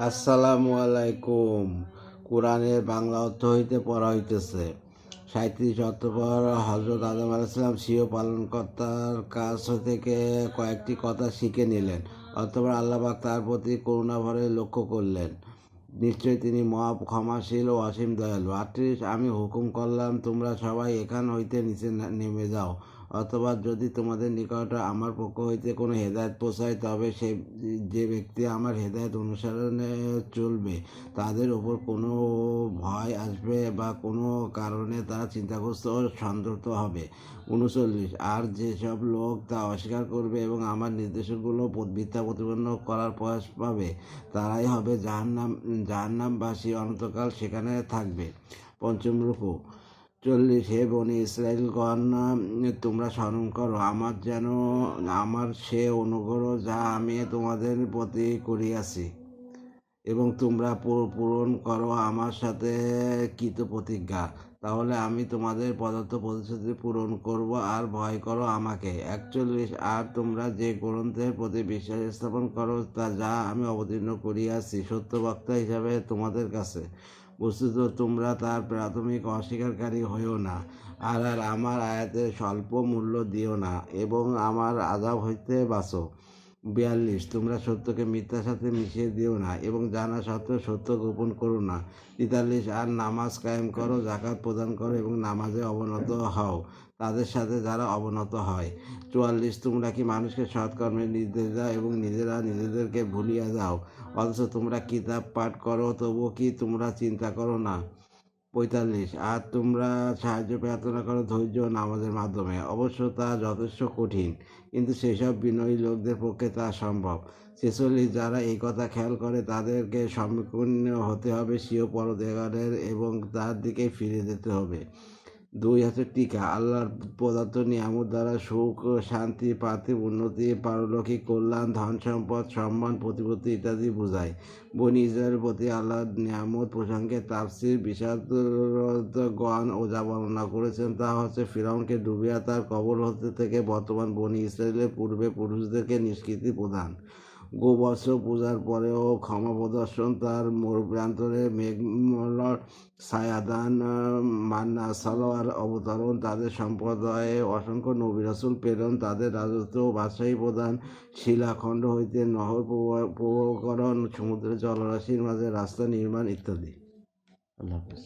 আসসালামু আলাইকুম। কোরআনের বাংলা অর্থ হইতে পড়া হইতেছে। 37 অক্টোবর হজরত আদম আলাইসালাম স্বীয় পালনকর্তার কাছ থেকে কয়েকটি কথা শিখে নিলেন। অতঃপর আল্লাহ পাক তার প্রতি করুণাভরে লক্ষ্য করলেন। নিশ্চয়ই তিনি মহা ক্ষমাশীল ও অসীম দয়ালু। 38 আমি হুকুম করলাম তোমরা সবাই এখান হইতে নিচে নেমে যাও। অথবা যদি তোমাদের নিকট আমার পক্ষ হইতে কোনো হেদায়েত পৌঁছায় তবে যে ব্যক্তি আমার হেদায়েত অনুসরণে চলবে তাদের ওপর কোনো ভয় আসবে বা কোনো কারণে তারা চিন্তাগ্রস্ত ও সন্তুষ্ট হবে। 39 আর যেসব লোক তা অস্বীকার করবে এবং আমার নির্দেশগুলো মিথ্যা প্রতিপন্ন করার প্রয়াস পাবে তারাই হবে জাহান্নামবাসী, অনন্তকাল সেখানে থাকবে। পঞ্চম রুকু 40 হে বনি ইসরায়েলগণ, তোমরা স্মরণ করো আমার সে অনুগ্রহ যা আমি তোমাদের প্রতি করিয়াছি এবং তোমরা পূরণ করো আমার সাথে কৃত প্রতিজ্ঞা। তাহলে আমি তোমাদের প্রদত্ত প্রতিশ্রুতি পূরণ করব আর ভয় করো আমাকে। 41 আর তোমরা যে গ্রন্থের প্রতি বিশ্বাস স্থাপন করো তা যা আমি অবতীর্ণ করিয়াছি সত্যবক্তা হিসাবে তোমাদের কাছে, বস্তুত তোমরা তার প্রাথমিক অস্বীকারী হইও না। আর আমার আয়াতের স্বল্প মূল্য দিও না এবং আমার আযাব হইতে বাঁচো। 42 তোমরা সত্যকে মিথ্যার সাথে মিশিয়ে দিও না এবং জানা সত্ত্বেও সত্য গোপন করো না। 43 আর নামাজ কায়েম করো, যাকাত প্রদান করো এবং নামাজে অবনত হও তাদের সাথে যারা অবনত হয়। 44 তোমরা কি মানুষকে সৎকর্মের নির্দেশ দাও এবং নিজেরা নিজেদেরকে ভুলিয়া যাও, অথচ তোমরা কিতাব পাঠ করো, তবুও কি তোমরা চিন্তা করো না? 45 আর তোমরা সাহায্য প্রার্থনা করো ধৈর্য ও নামাজের মাধ্যমে, অবশ্য তা যথেষ্ট কঠিন, কিন্তু সেসব বিনয়ী লোকদের পক্ষে তা সম্ভব। 46 যারা এই কথা খেয়াল করে তাদেরকে সম্মুখীন হতে হবে স্বীয় পরদেগারের এবং তার দিকে ফিরে যেতে হবে। 2 টিকা আল্লাহর প্রদত্ত নিয়ামত দ্বারা সুখ, শান্তি, পার্থিব উন্নতি, পারলৌকিক কল্যাণ, ধন সম্পদ, সম্মান, প্রতিপত্তি ইত্যাদি বোঝায়। বনি ইসরায়েলের প্রতি আল্লাহর নিয়ামত প্রসঙ্গে তাফসীর বিশারদগণ ও যা বর্ণনা করেছেন তা হচ্ছে ফিরআউনকে ডুবিয়ে তার কবর হতে থেকে বর্তমান বনি ইসরায়েলের পূর্বে পুরুষদেরকে নিষ্কৃতি প্রদান, গোবৎস পূজার পরেও ক্ষমা প্রদর্শন, তার প্রান্তরে মেঘমলর ছায়াদান, মান্না সালোয়ার অবতরণ, তাদের সম্প্রদায়ে অসংখ্য নবী রাসূল প্রেরণ, তাদের রাজত্ব ও বাদশাহী প্রদান, শিলাখণ্ড হইতে নহর প্রবাহকরণ, সমুদ্রের জলরাশির মাঝে রাস্তা নির্মাণ ইত্যাদি। আল্লাহ হাফেজ।